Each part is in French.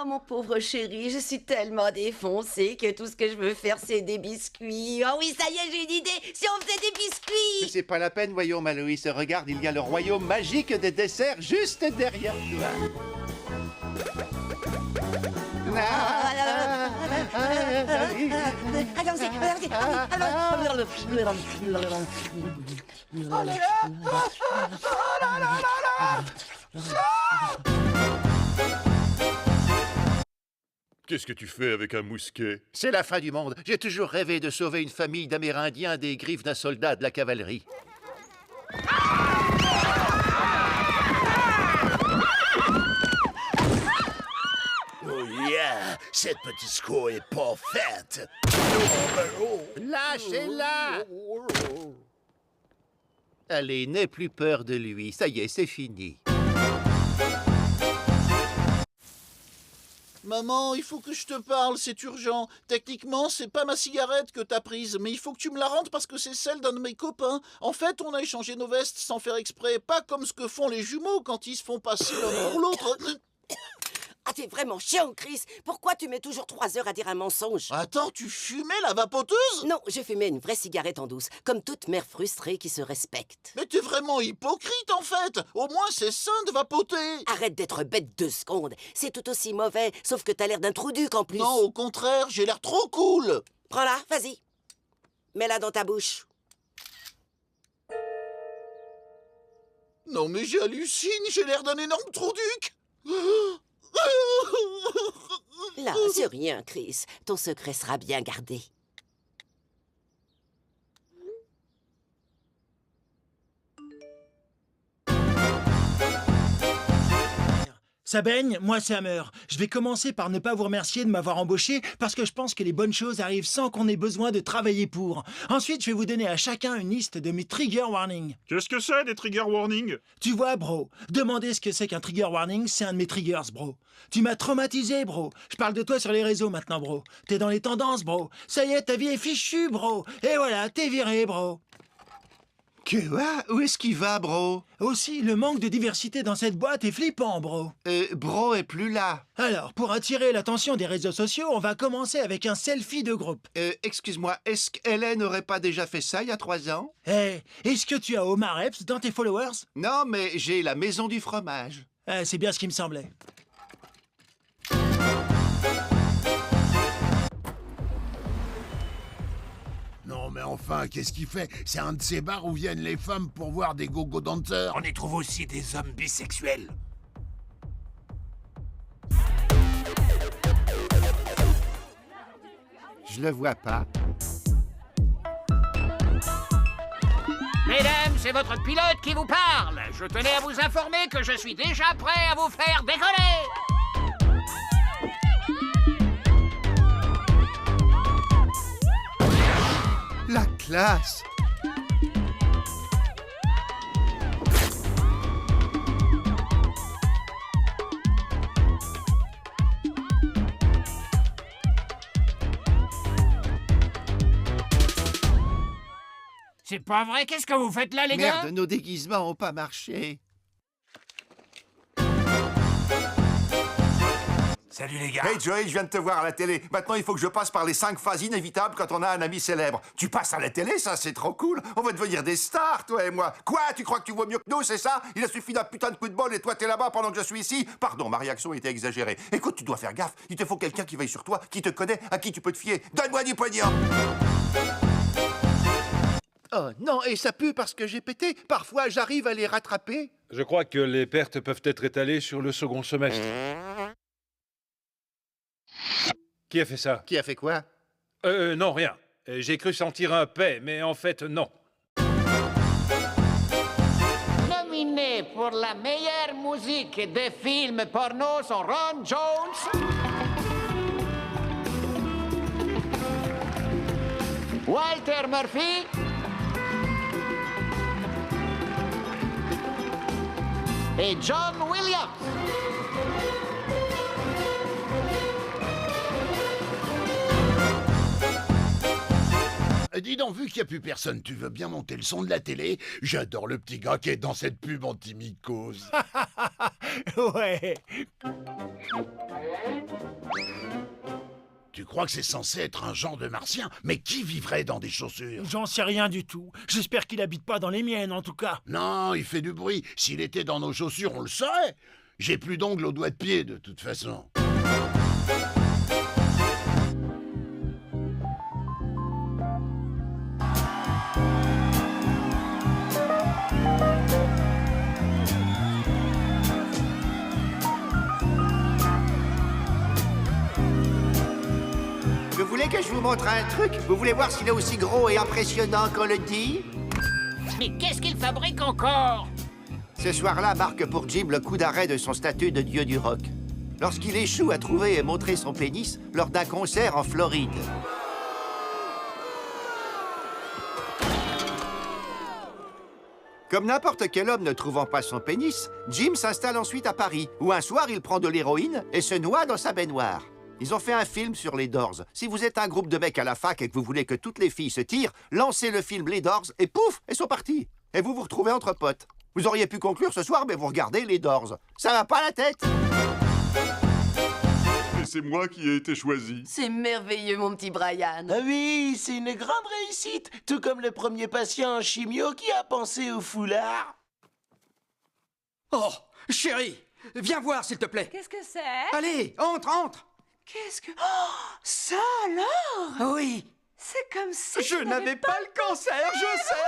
Oh, mon pauvre chéri, je suis tellement défoncée que tout ce que je veux faire, c'est des biscuits. Oh oui, ça y est, j'ai une idée. Si on faisait des biscuits! C'est pas la peine, voyons, Maloïs. Regarde, il y a le royaume magique des desserts juste derrière toi. Allons-y, Qu'est-ce que tu fais avec un mousquet? C'est la fin du monde. J'ai toujours rêvé de sauver une famille d'Amérindiens des griffes d'un soldat de la cavalerie. Oh yeah, cette petite score est pas faite. Lâchez-la! Allez, n'aie plus peur de lui. Ça y est, c'est fini. Maman, il faut que je te parle, c'est urgent. Techniquement, c'est pas ma cigarette que t'as prise, mais il faut que tu me la rendes parce que c'est celle d'un de mes copains. En fait, on a échangé nos vestes sans faire exprès, pas comme ce que font les jumeaux quand ils se font passer l'un pour l'autre. Ah, t'es vraiment chiant, Chris. Pourquoi tu mets toujours 3 heures à dire un mensonge? Attends, tu fumais la vapoteuse? Non, je fumais une vraie cigarette en douce, comme toute mère frustrée qui se respecte. Mais t'es vraiment hypocrite, en fait. Au moins, c'est sain de vapoter. Arrête d'être bête 2 secondes. C'est tout aussi mauvais, sauf que t'as l'air d'un trou-duc en plus. Non, au contraire, j'ai l'air trop cool. Prends-la, vas-y. Mets-la dans ta bouche. Non, mais j'hallucine, j'ai l'air d'un énorme trou-duc. Là, c'est rien, Chris. Ton secret sera bien gardé. Ça baigne, moi ça meurt. Je vais commencer par ne pas vous remercier de m'avoir embauché parce que je pense que les bonnes choses arrivent sans qu'on ait besoin de travailler pour. Ensuite, je vais vous donner à chacun une liste de mes trigger warnings. Qu'est-ce que c'est, des trigger warnings? Tu vois, bro, demander ce que c'est qu'un trigger warning, c'est un de mes triggers, bro. Tu m'as traumatisé, bro. Je parle de toi sur les réseaux maintenant, bro. T'es dans les tendances, bro. Ça y est, ta vie est fichue, bro. Et voilà, t'es viré, bro. Quoi? Où est-ce qu'il va, bro? Aussi, le manque de diversité dans cette boîte est flippant, bro. Bro est plus là. Alors, pour attirer l'attention des réseaux sociaux, on va commencer avec un selfie de groupe. Excuse-moi, est-ce qu'Hélène n'aurait pas déjà fait ça il y a 3 ans? Est-ce que tu as Omar Epps dans tes followers? Non, mais j'ai la maison du fromage. C'est bien ce qui me semblait. Non mais enfin, qu'est-ce qu'il fait? C'est un de ces bars où viennent les femmes pour voir des go-go danseurs. On y trouve aussi des hommes bisexuels. Je le vois pas. Mesdames, c'est votre pilote qui vous parle. Je tenais à vous informer que je suis déjà prêt à vous faire décoller. La classe! C'est pas vrai, qu'est-ce que vous faites là, les gars? Merde, nos déguisements ont pas marché. Salut les gars. Hey Joey, je viens de te voir à la télé. Maintenant, il faut que je passe par les 5 phases inévitables quand on a un ami célèbre. Tu passes à la télé, ça, c'est trop cool. On va devenir des stars, toi et moi. Quoi? Tu crois que tu vois mieux que nous, c'est ça? Il a suffi d'un putain de coup de bol et toi, t'es là-bas pendant que je suis ici? Pardon, ma réaction était exagérée. Écoute, tu dois faire gaffe. Il te faut quelqu'un qui veille sur toi, qui te connaît, à qui tu peux te fier. Donne-moi du pognon! Oh non, et ça pue parce que j'ai pété. Parfois, j'arrive à les rattraper. Je crois que les pertes peuvent être étalées sur le second semestre. Qui a fait ça? Qui a fait quoi? Non, rien. J'ai cru sentir un paix, mais en fait, non. Nominés pour la meilleure musique des films porno sont Ron Jones, Walter Murphy et John Williams. Dis donc, vu qu'il n'y a plus personne, tu veux bien monter le son de la télé? J'adore le petit gars qui est dans cette pub anti-mycose. Ouais. Tu crois que c'est censé être un genre de martien? Mais qui vivrait dans des chaussures? J'en sais rien du tout. J'espère qu'il habite pas dans les miennes, en tout cas. Non, il fait du bruit. S'il était dans nos chaussures, on le saurait. J'ai plus d'ongles aux doigts de pied, de toute façon. Vous voulez que je vous montre un truc? Vous voulez voir s'il est aussi gros et impressionnant qu'on le dit? Mais qu'est-ce qu'il fabrique encore? Ce soir-là marque pour Jim le coup d'arrêt de son statut de dieu du rock. Lorsqu'il échoue à trouver et montrer son pénis lors d'un concert en Floride. Comme n'importe quel homme ne trouvant pas son pénis, Jim s'installe ensuite à Paris, où un soir il prend de l'héroïne et se noie dans sa baignoire. Ils ont fait un film sur les Doors. Si vous êtes un groupe de mecs à la fac et que vous voulez que toutes les filles se tirent, lancez le film Les Doors et pouf, elles sont parties. Et vous vous retrouvez entre potes. Vous auriez pu conclure ce soir, mais vous regardez Les Doors. Ça va pas la tête? Et c'est moi qui ai été choisi. C'est merveilleux, mon petit Brian. Ah oui, c'est une grande réussite, tout comme le premier patient en chimio qui a pensé au foulard. Oh, chérie, viens voir, s'il te plaît. Qu'est-ce que c'est? Allez, entre. Qu'est-ce que... Oh, ça alors? Oui. C'est comme si... Je n'avais pas le cancer, je sais.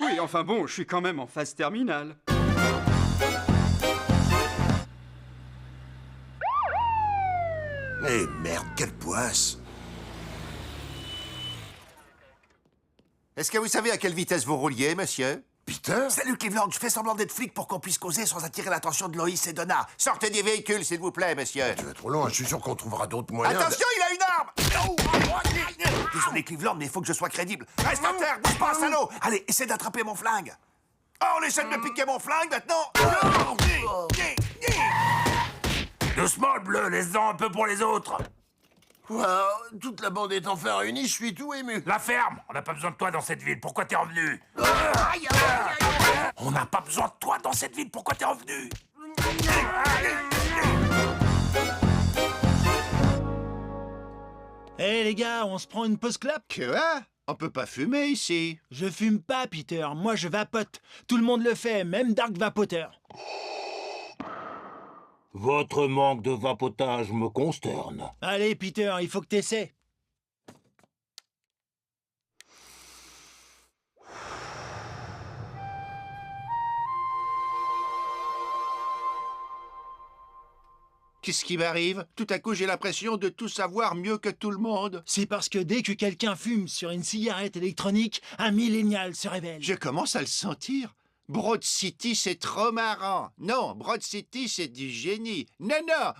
Oui, enfin bon, je suis quand même en phase terminale. Eh merde, quelle poisse! Est-ce que vous savez à quelle vitesse vous rouliez, monsieur? Peter? Salut Cleveland, je fais semblant d'être flic pour qu'on puisse causer sans attirer l'attention de Loïs et Donna. Sortez des véhicules, s'il vous plaît, monsieur. Tu vas trop loin, je suis sûr qu'on trouvera d'autres moyens. Attention, il a une arme! Désolé Cleveland, mais il faut que je sois crédible. Reste à terre, bouge pas, salaud! Allez, essaie d'attraper mon flingue. Oh, on essaie de me piquer mon flingue, maintenant? Doucement, le bleu, laisse-en un peu pour les autres. Wow, toute la bande est enfin réunie, je suis tout ému. La ferme, on n'a pas besoin de toi dans cette ville, pourquoi t'es revenu? On n'a pas besoin de toi dans cette ville, pourquoi t'es revenu? Eh les gars, on se prend une pause clope? Quoi? On peut pas fumer ici. Je fume pas, Peter. Moi, je vapote. Tout le monde le fait, même Dark Vapoteur. Votre manque de vapotage me consterne. Allez, Peter, il faut que t'essaies. Qu'est-ce qui m'arrive? Tout à coup, j'ai l'impression de tout savoir mieux que tout le monde. C'est parce que dès que quelqu'un fume sur une cigarette électronique, un millénial se révèle. Je commence à le sentir. Broad City, c'est trop marrant. Non, Broad City, c'est du génie. Non,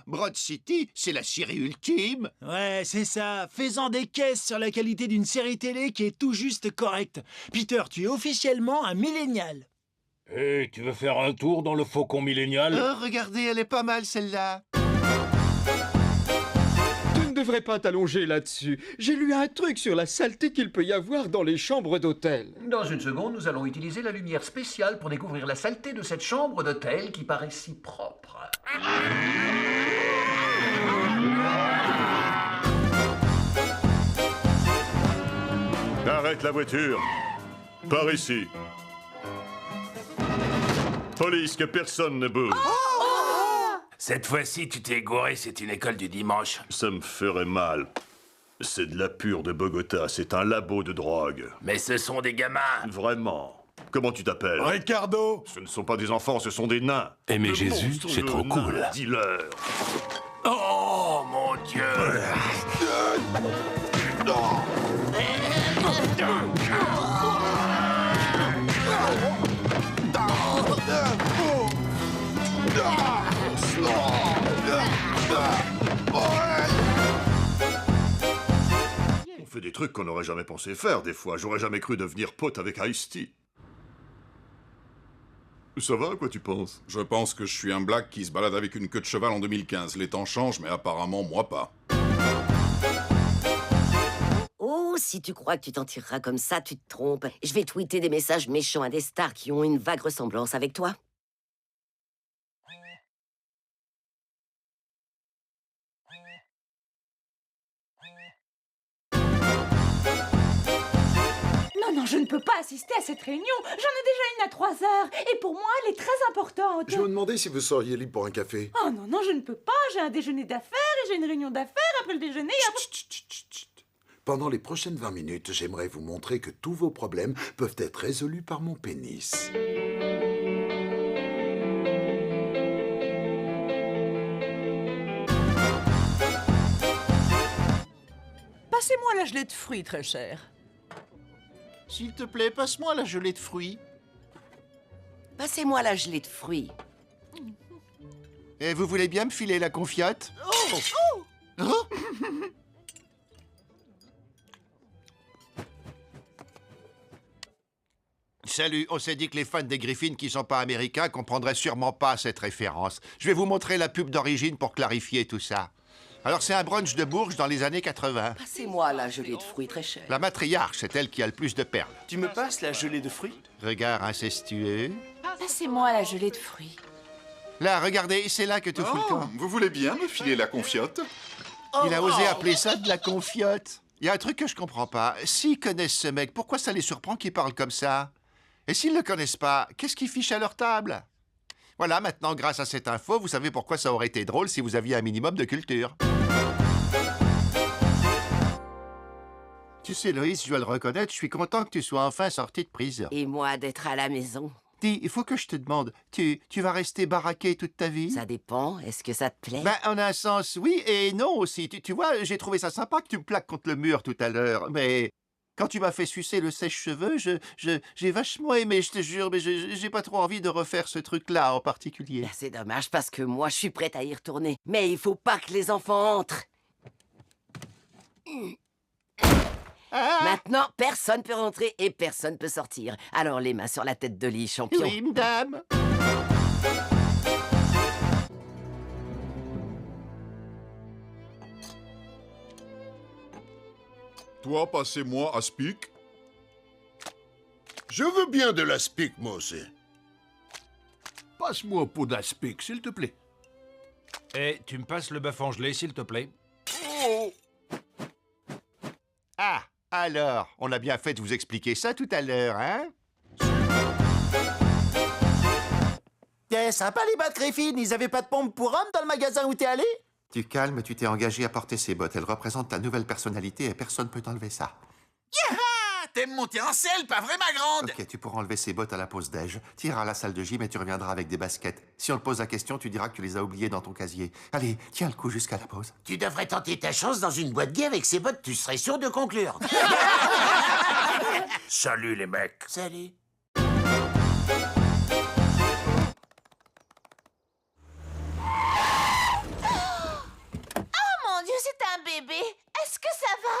Broad City, c'est la série ultime. Ouais, c'est ça. Fais-en des caisses sur la qualité d'une série télé qui est tout juste correcte. Peter, tu es officiellement un millénial. Hé, tu veux faire un tour dans le faucon millénial? Oh, regardez, elle est pas mal, celle-là. Tu ne devrais pas t'allonger là-dessus. J'ai lu un truc sur la saleté qu'il peut y avoir dans les chambres d'hôtel. Dans une seconde, nous allons utiliser la lumière spéciale pour découvrir la saleté de cette chambre d'hôtel qui paraît si propre. Arrête la voiture. Par ici. Police, que personne ne bouge. Cette fois-ci, tu t'es gouré, c'est une école du dimanche. Ça me ferait mal. C'est de la pure de Bogota, c'est un labo de drogue. Mais ce sont des gamins. Vraiment. Comment tu t'appelles? Ricardo! Ce ne sont pas des enfants, ce sont des nains. Aimer Le Jésus, monstre c'est de trop nain, cool. Dis-leur. Oh, mon Dieu! On fait des trucs qu'on n'aurait jamais pensé faire, des fois. J'aurais jamais cru devenir pote avec Ice-T. Ça va, à quoi tu penses? Je pense que je suis un black qui se balade avec une queue de cheval en 2015. Les temps changent, mais apparemment, moi pas. Oh, si tu crois que tu t'en tireras comme ça, tu te trompes. Je vais tweeter des messages méchants à des stars qui ont une vague ressemblance avec toi. non, je ne peux pas assister à cette réunion. J'en ai déjà une à 3 heures. Et pour moi, elle est très importante. Je me demandais si vous seriez libre pour un café. Oh non, non, je ne peux pas. J'ai un déjeuner d'affaires et j'ai une réunion d'affaires après le déjeuner. Et après... Pendant les prochaines 20 minutes, j'aimerais vous montrer que tous vos problèmes peuvent être résolus par mon pénis. Passez-moi la gelée de fruits, très cher. S'il te plaît, passe-moi la gelée de fruits. Passez-moi la gelée de fruits. Et vous voulez bien me filer la confiote? Salut, on s'est dit que les fans des Griffins qui sont pas américains comprendraient sûrement pas cette référence. Je vais vous montrer la pub d'origine pour clarifier tout ça. Alors c'est un brunch de Bourges dans les années 80. Passez-moi la gelée de fruits, très cher. La matriarche, c'est elle qui a le plus de perles. Tu me passes la gelée de fruits? Regard incestueux. Passez-moi la gelée de fruits. Là, regardez, c'est là que tout fout le camp. Vous voulez bien me filer la confiote? Il a osé appeler ça de la confiote. Il y a un truc que je comprends pas. S'ils connaissent ce mec, pourquoi ça les surprend qu'il parle comme ça? Et s'ils le connaissent pas, qu'est-ce qu'ils fichent à leur table? Voilà, maintenant, grâce à cette info, vous savez pourquoi ça aurait été drôle si vous aviez un minimum de culture. Tu sais, Loïs, je dois le reconnaître, je suis content que tu sois enfin sorti de prison. Et moi d'être à la maison. Dis, il faut que je te demande, tu vas rester baraqué toute ta vie? Ça dépend, est-ce que ça te plaît? Ben, en un sens, oui et non aussi. Tu vois, j'ai trouvé ça sympa que tu me plaques contre le mur tout à l'heure, mais... Quand tu m'as fait sucer le sèche-cheveux, j'ai vachement aimé, je te jure, mais j'ai pas trop envie de refaire ce truc-là en particulier. C'est dommage parce que moi, je suis prête à y retourner. Mais il faut pas que les enfants entrent. Maintenant, personne peut rentrer et personne peut sortir. Alors, les mains sur la tête de lit, champion. Oui, madame. Toi, passez-moi Aspic. Je veux bien de l'aspic, moi aussi. Passe-moi un pot d'aspic, s'il te plaît. Et tu me passes le bœuf en gelée, s'il te plaît. Ah, alors, on a bien fait de vous expliquer ça tout à l'heure, hein? Sympa les bottes Griffin, ils avaient pas de pompe pour hommes dans le magasin où t'es allé? Tu calmes, tu t'es engagé à porter ces bottes. Elles représentent ta nouvelle personnalité et personne peut t'enlever ça. Yaha! T'aimes monter en selle, pas vrai ma grande? Ok, tu pourras enlever ces bottes à la pause déj. Tu iras à la salle de gym et tu reviendras avec des baskets. Si on te pose la question, tu diras que tu les as oubliées dans ton casier. Allez, tiens le coup jusqu'à la pause. Tu devrais tenter ta chance dans une boîte gay avec ces bottes, tu serais sûr de conclure. Salut les mecs. Salut. Mon Dieu, c'est un bébé. Est-ce que ça va?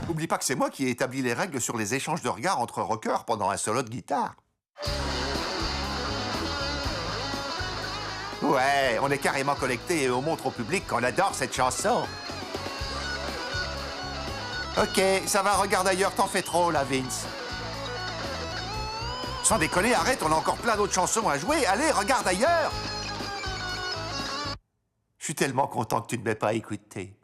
Oublie pas que c'est moi qui ai établi les règles sur les échanges de regards entre rockers pendant un solo de guitare. Ouais, on est carrément connectés et on montre au public qu'on adore cette chanson. Ok, ça va, regarde ailleurs, t'en fais trop, là, Vince. Sans déconner, arrête, on a encore plein d'autres chansons à jouer. Allez, regarde ailleurs. Je suis tellement content que tu ne m'aies pas écouté.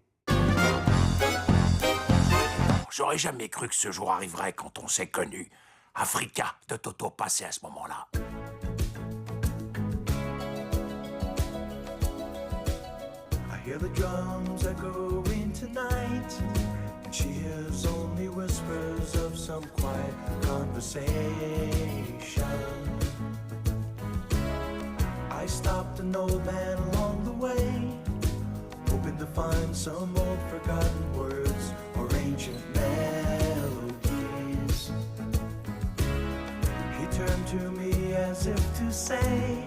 J'aurais jamais cru que ce jour arriverait quand on s'est connus. Africa de Toto passait à ce moment-là. I hear the drums echoing tonight, and she hears only whispers of some quiet conversation. I stopped an old man along the way, hoping to find some old forgotten words or ancient melodies. He turned to me as if to say,